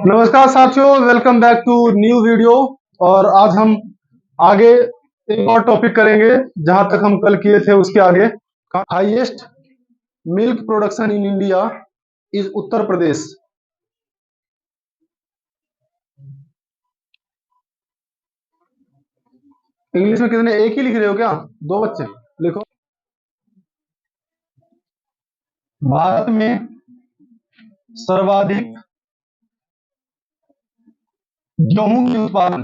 नमस्कार साथियों, welcome back to new video. और आज हम आगे एक और टॉपिक करेंगे जहां तक हम कल किए थे उसके आगे। Highest milk production in India is Uttar Pradesh. English में कितने, एक ही लिख रहे हो क्या? दो बच्चे लिखो। भारत में सर्वाधिक गेहूं के उत्पादन,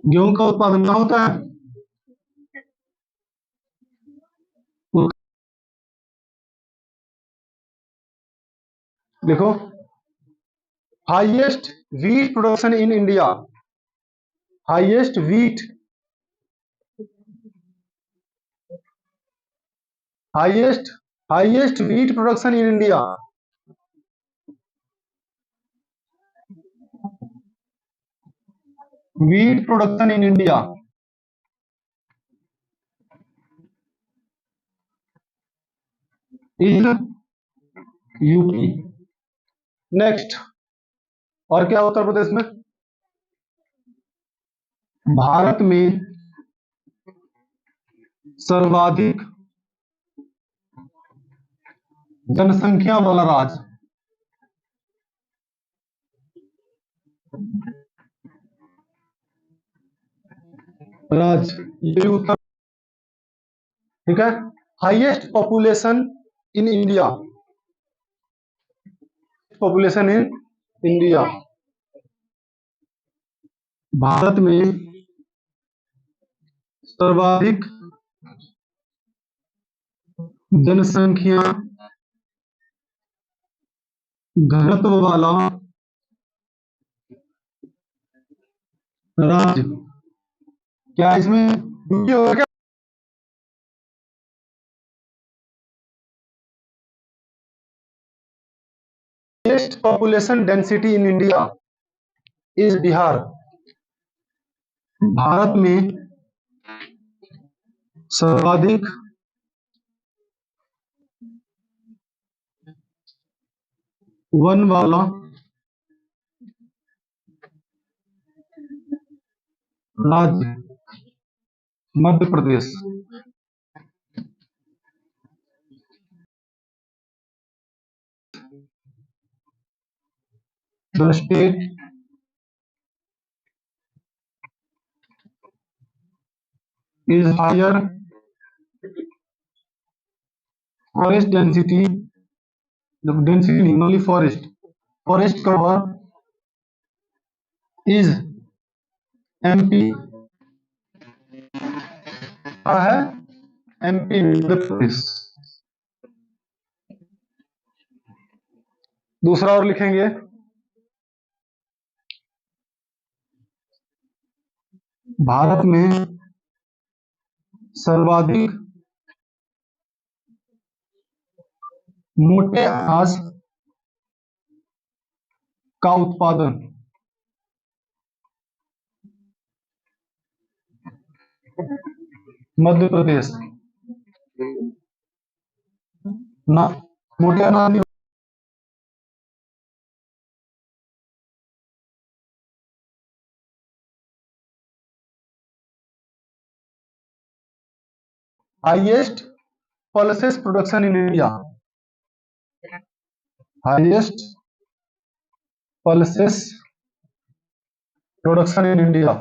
गेहूं का उत्पादन क्या होता है? लिखो, highest wheat production in India. Highest wheat, highest highest wheat production in India. Wheat production in India is UP. Next, और क्या उत्तर प्रदेश में? भारत में सर्वाधिक जनसंख्या वाला राज्य। ये उत्तर, ठीक है। Highest population in India, population in India. Bharat में सर्वाधिक जनसंख्या घनत्व वाला राज्य, क्या इसमें यूपी होगा क्या? Highest population density in India is Bihar. Bharat में सर्वाधिक वन वाला राज्य Madhya Pradesh. The state is higher forest density, the density only forest cover is MP, है MP मध्य प्रदेश। दूसरा और लिखेंगे, भारत में सर्वाधिक मोटे अनाज का उत्पादन मध्य प्रदेश। ना, मोटे अनाज नहीं। Highest pulses production in India, highest pulses production in India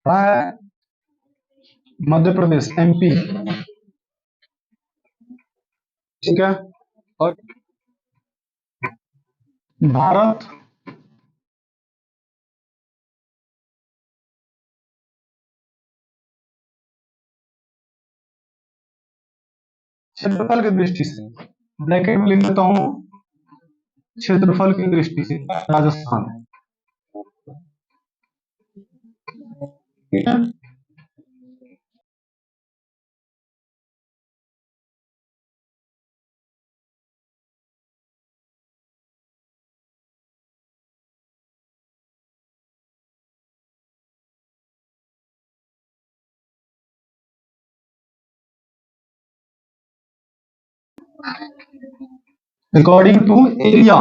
है मध्य प्रदेश, MP। ठीक है। और भारत क्षेत्रफल की दृष्टि से, ब्रैकेट में लिख देता हूं, क्षेत्रफल की दृष्टि से राजस्थान, ठीक है। अकॉर्डिंग टू एरिया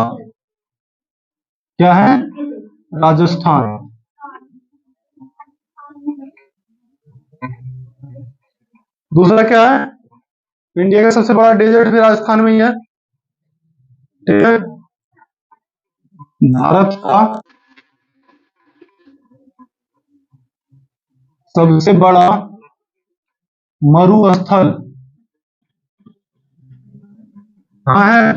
क्या है? राजस्थान। दूसरा क्या है? इंडिया का सबसे बड़ा डेजर्ट भी राजस्थान में ही है। ठीक है। भारत का सबसे बड़ा मरुस्थल कहाँ है?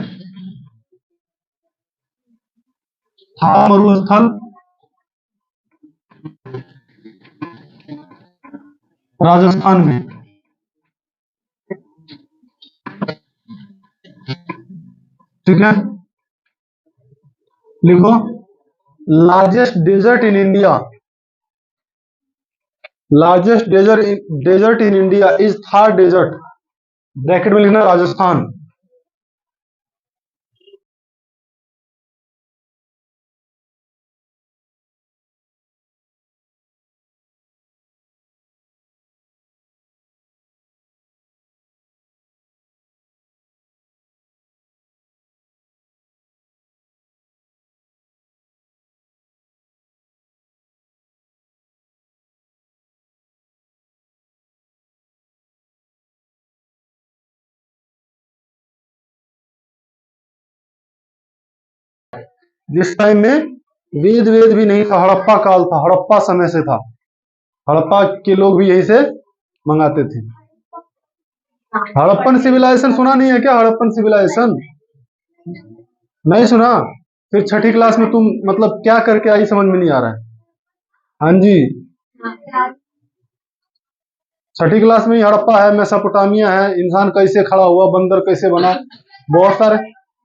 था मरुस्थल राजस्थान में। ठीक है, लिखो largest desert in India. Largest desert in India is Thar desert. Bracket में लिखना राजस्थान। जिस टाइम में वेद वेद भी नहीं था, हड़प्पा काल था, हड़प्पा समय से था। हड़प्पा के लोग भी यहीं से मंगाते थे। हड़प्पन सिविलाइजेशन सुना नहीं है क्या? हड़प्पन सिविलाइजेशन नहीं सुना? फिर छठी क्लास में तुम मतलब क्या करके आई समझ में नहीं आ रहा है। हाँ जी, छठी क्लास में ही हड़प्पा है, मेसोपोटामिया है, इंसान कैसे खड़ा हुआ, बंदर कैसे बना,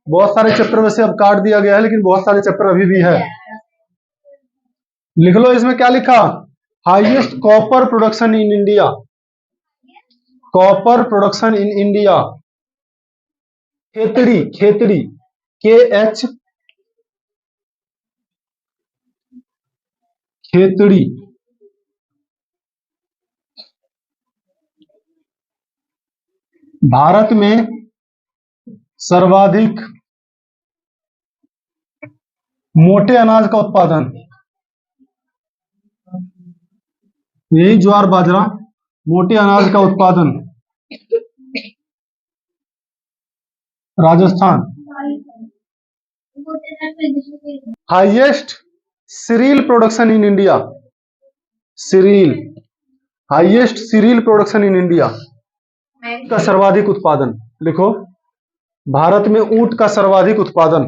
बहुत सारे चैप्टर वैसे अब काट दिया गया है, लेकिन बहुत सारे चैप्टर अभी भी है। लिख लो, इसमें क्या लिखा? Highest copper production in India. Copper production in India. Khetri, Khetri, KH Khetri. Bharat में सर्वाधिक मोटे अनाज का उत्पादन, यही ज्वार बाजरा, मोटे अनाज का उत्पादन Rajasthan. Highest serial production in India. Serial, highest serial production in India का सर्वाधिक उत्पादन। लिखो, भारत में ऊंट का सर्वाधिक उत्पादन,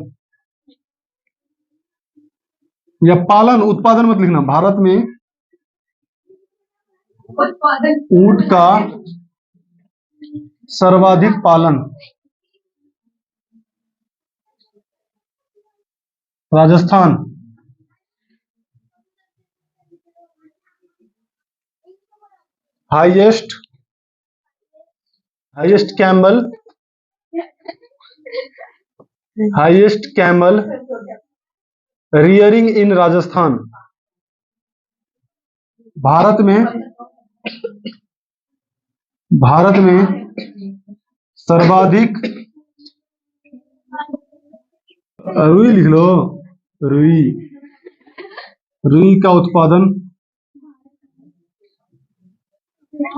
या पालन, उत्पादन मत लिखना। भारत में ऊंट का सर्वाधिक पालन Rajasthan. Highest camel, highest camel rearing in Rajasthan. Bharat में सर्वाधिक, रुई लिख लो, रुई, रुई का उत्पादन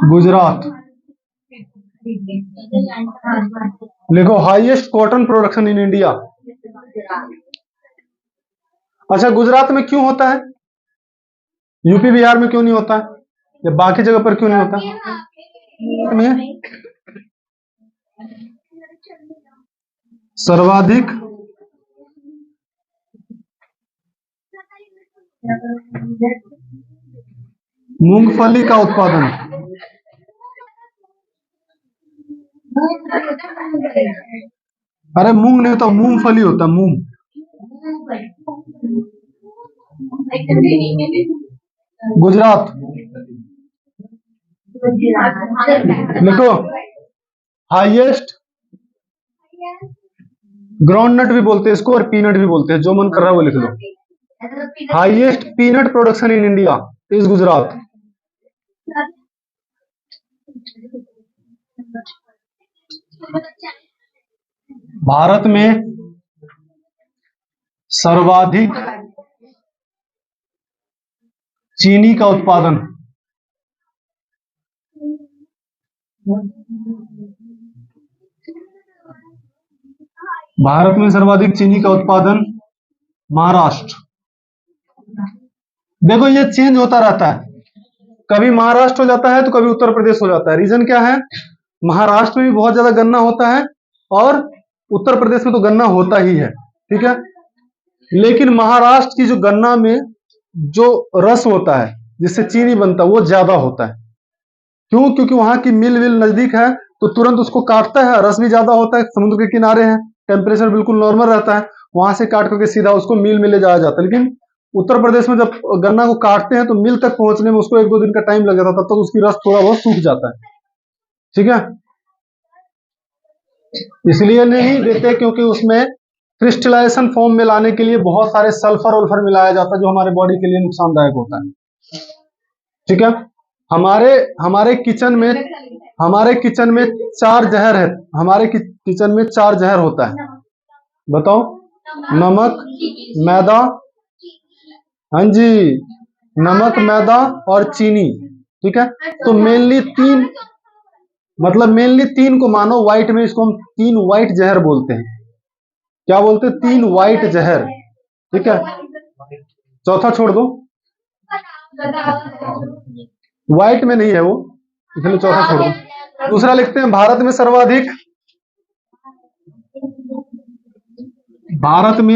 गुजरात। लिखो, highest cotton production in India. अच्छा, गुजरात में क्यों होता है? यूपी बिहार में क्यों नहीं होता है, या बाकी जगह पर क्यों नहीं होता में? सर्वाधिक मूंगफली का उत्पादन। अरे मूंग नहीं होता, मूंगफली होता, मूंग। गुजरात। लिखो, हाईएस्ट, ग्राउंड नट भी बोलते हैं इसको और पीनट भी बोलते हैं, जो मन कर रहा है वो लिख लो। Highest peanut production in India is Gujarat. Bharat में सर्वाधिक चीनी का उत्पादन। भारत में सर्वाधिक चीनी का उत्पादन महाराष्ट्र। देखो ये चेंज होता रहता है, कभी महाराष्ट्र हो जाता है तो कभी उत्तर प्रदेश हो जाता है। रीजन क्या है? महाराष्ट्र में भी बहुत ज्यादा गन्ना होता है और उत्तर प्रदेश में तो गन्ना होता ही है, ठीक है। लेकिन महाराष्ट्र की जो गन्ना में जो रस होता है जिससे चीनी बनता है वो ज्यादा होता है। क्यों? क्योंकि वहां की मिल नजदीक है तो तुरंत उसको काटता है, रस भी ज्यादा होता है, समुद्र के किनारे है, टेम्परेचर बिल्कुल नॉर्मल रहता है, वहां से काट करके सीधा उसको मिल में ले जाया जाता है। लेकिन उत्तर प्रदेश में जब गन्ना को काटते हैं तो मिल तक पहुंचने में उसको 1-2 दिन का टाइम लग जाता है, तब तक उसकी रस थोड़ा बहुत सूख जाता है, ठीक है। इसलिए नहीं देते क्योंकि उसमें क्रिस्टलाइजेशन फॉर्म में लाने के लिए बहुत सारे सल्फर वल्फर मिलाया जाता है जो हमारे बॉडी के लिए नुकसानदायक होता है, ठीक है। हमारे हमारे किचन में 4 जहर है, हमारे किचन में 4 जहर होता है। बताओ? नमक, मैदा, हाँ जी, नमक, मैदा और चीनी, ठीक है। तो मेनली 3 को मानो, व्हाइट में इसको हम 3 व्हाइट जहर बोलते हैं। क्या बोलते हैं? 3 व्हाइट जहर, ठीक है। चौथा छोड़ दो, व्हाइट में नहीं है वो, इसलिए चौथा छोड़ दो। दूसरा लिखते हैं, भारत में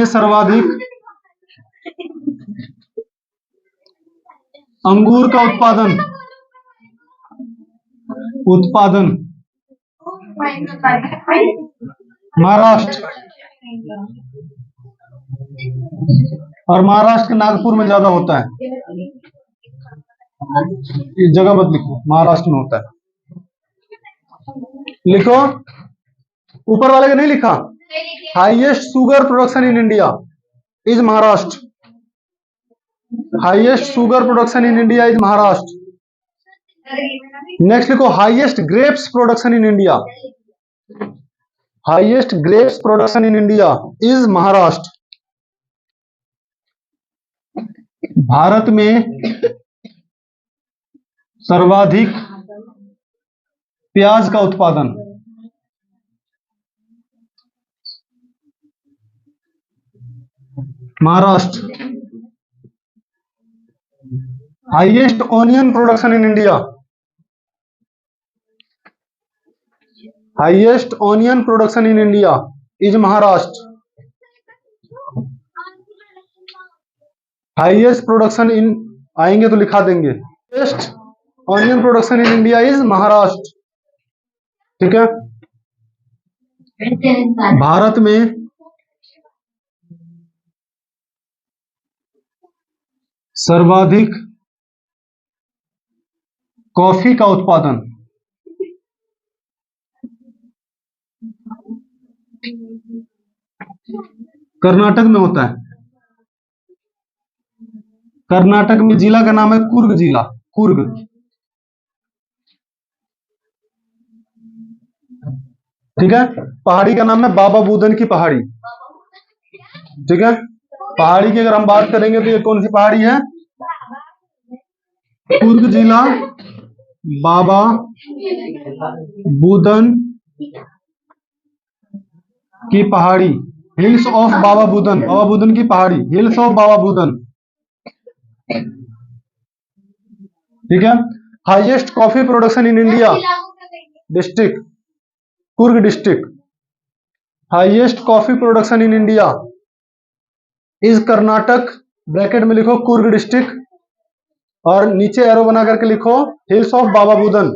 सर्वाधिक अंगूर का उत्पादन महाराष्ट्र, और महाराष्ट्र के नागपुर में ज्यादा होता है। इस जगह मत लिखो, महाराष्ट्र में होता है। लिखो, ऊपर वाले का नहीं लिखा। Highest sugar production in India is Maharashtra. Highest sugar production in India is Maharashtra. Next लिखो, highest grapes production in India. Highest grapes production in India is Maharashtra. Bharat में सर्वाधिक प्याज का उत्पादन Maharashtra. Highest onion production in India, highest onion production in India is Maharashtra. Highest production in, आएंगे तो लिखा देंगे, highest onion production in India is Maharashtra, ठीक है। भारत में सर्वाधिक कॉफी का उत्पादन कर्नाटक में होता है। कर्नाटक में जिला का नाम है कुर्ग जिला, कुर्ग, ठीक है। पहाड़ी का नाम है बाबा बुदन की पहाड़ी, ठीक है। पहाड़ी की अगर हम बात करेंगे तो ये कौन सी पहाड़ी है? कुर्ग जिला, बाबा बुदन की पहाड़ी, हिल्स ऑफ बाबा बुदन, बाबा बुदन की पहाड़ी, हिल्स ऑफ बाबा बुदन, ठीक है। Highest coffee production in India district, Coorg district. Highest coffee production in India is Karnataka, bracket में लिखो कुर्ग डिस्ट्रिक्ट और नीचे एरो बना करके लिखो hills of Baba Budan,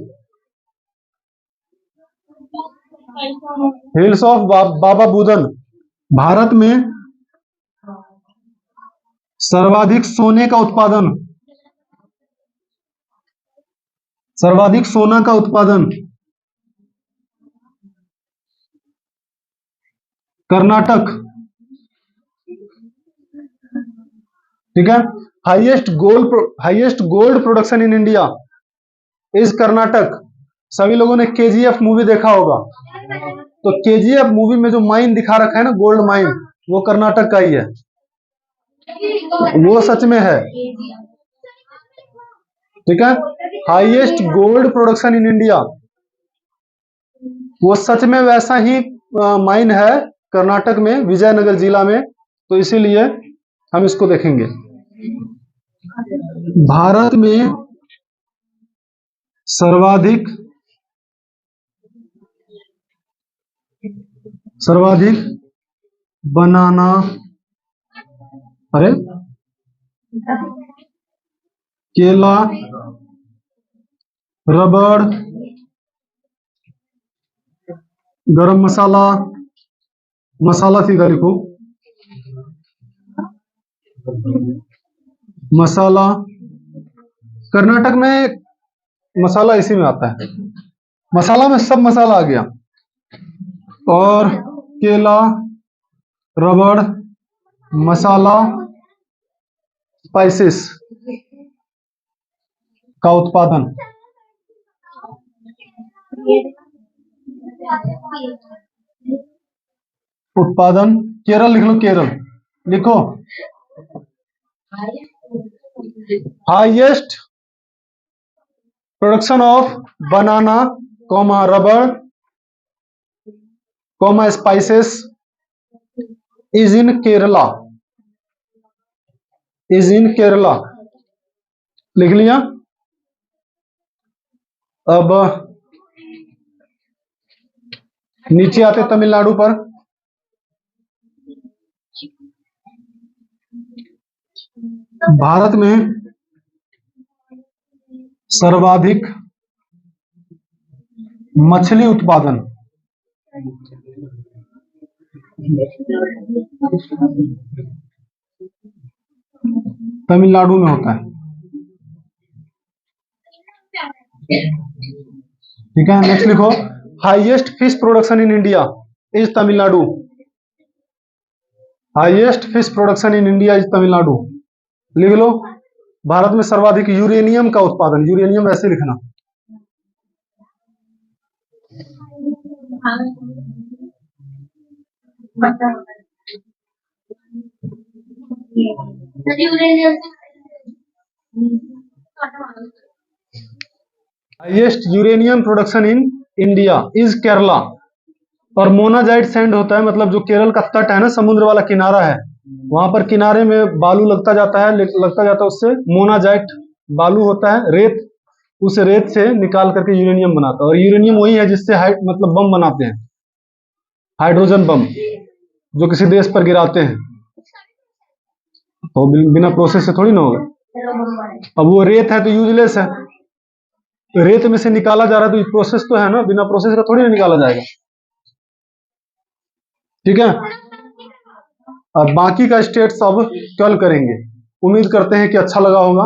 hills of Baba Budan. Bharat में सर्वाधिक सोने का उत्पादन, सर्वाधिक सोना का उत्पादन कर्नाटक, ठीक है। Highest gold production in India is Karnataka. सभी लोगों ने केजीएफ मूवी देखा होगा, तो केजीएफ मूवी में जो माइन दिखा रखा है ना, गोल्ड माइन, वो कर्नाटक का ही है, वो सच में है। ठीक है, highest gold production in India, वो सच में वैसा ही माइन है कर्नाटक में, विजयनगर जिला में। तो इसीलिए हम इसको देखेंगे। भारत में सर्वाधिक बनाना, अरे केला, रबड़, गरम मसाला, मसाला सीधा लिखो, मसाला, कर्नाटक में मसाला इसी में आता है, मसाला में सब मसाला आ गया। और केला, रबड़, मसाला, स्पाइसेस का उत्पादन। केरल लिख लो, केरल लिखो। हाईएस्ट प्रोडक्शन ऑफ बनाना, रबड़, स्पाइसेस इज इन केरला, लिख लिया। अब नीचे आते तमिलनाडु पर। भारत में सर्वाधिक मछली उत्पादन, तमिलनाडु में होता है। ठीक है, नेक्स्ट लिखो, highest fish production in India is Tamil Nadu, highest fish production in India is Tamil Nadu, लिख लो। भारत में सर्वाधिक यूरेनियम का उत्पादन, यूरेनियम ऐसे लिखना, highest uranium production in India is Kerala. और मोनाजाइट सैंड होता है, मतलब जो केरल का तट है ना, समुद्र वाला किनारा है, वहां पर किनारे में बालू लगता जाता है, उससे मोनाजाइट बालू होता है, रेत, उस रेत से निकाल करके यूरेनियम बनाता है। और यूरेनियम वही है जिससे मतलब बम बनाते हैं, हाइड्रोजन बम, जो किसी देश पर गिराते हैं। तो बिना प्रोसेस से थोड़ी ना होगा। अब वो रेत है तो यूजलेस है, रेत में से निकाला जा रहा है तो प्रोसेस तो है ना, बिना प्रोसेस का थोड़ी ना निकाला जाएगा। ठीक है, और बाकी का स्टेट्स अब कल करेंगे। उम्मीद करते हैं कि अच्छा लगा होगा।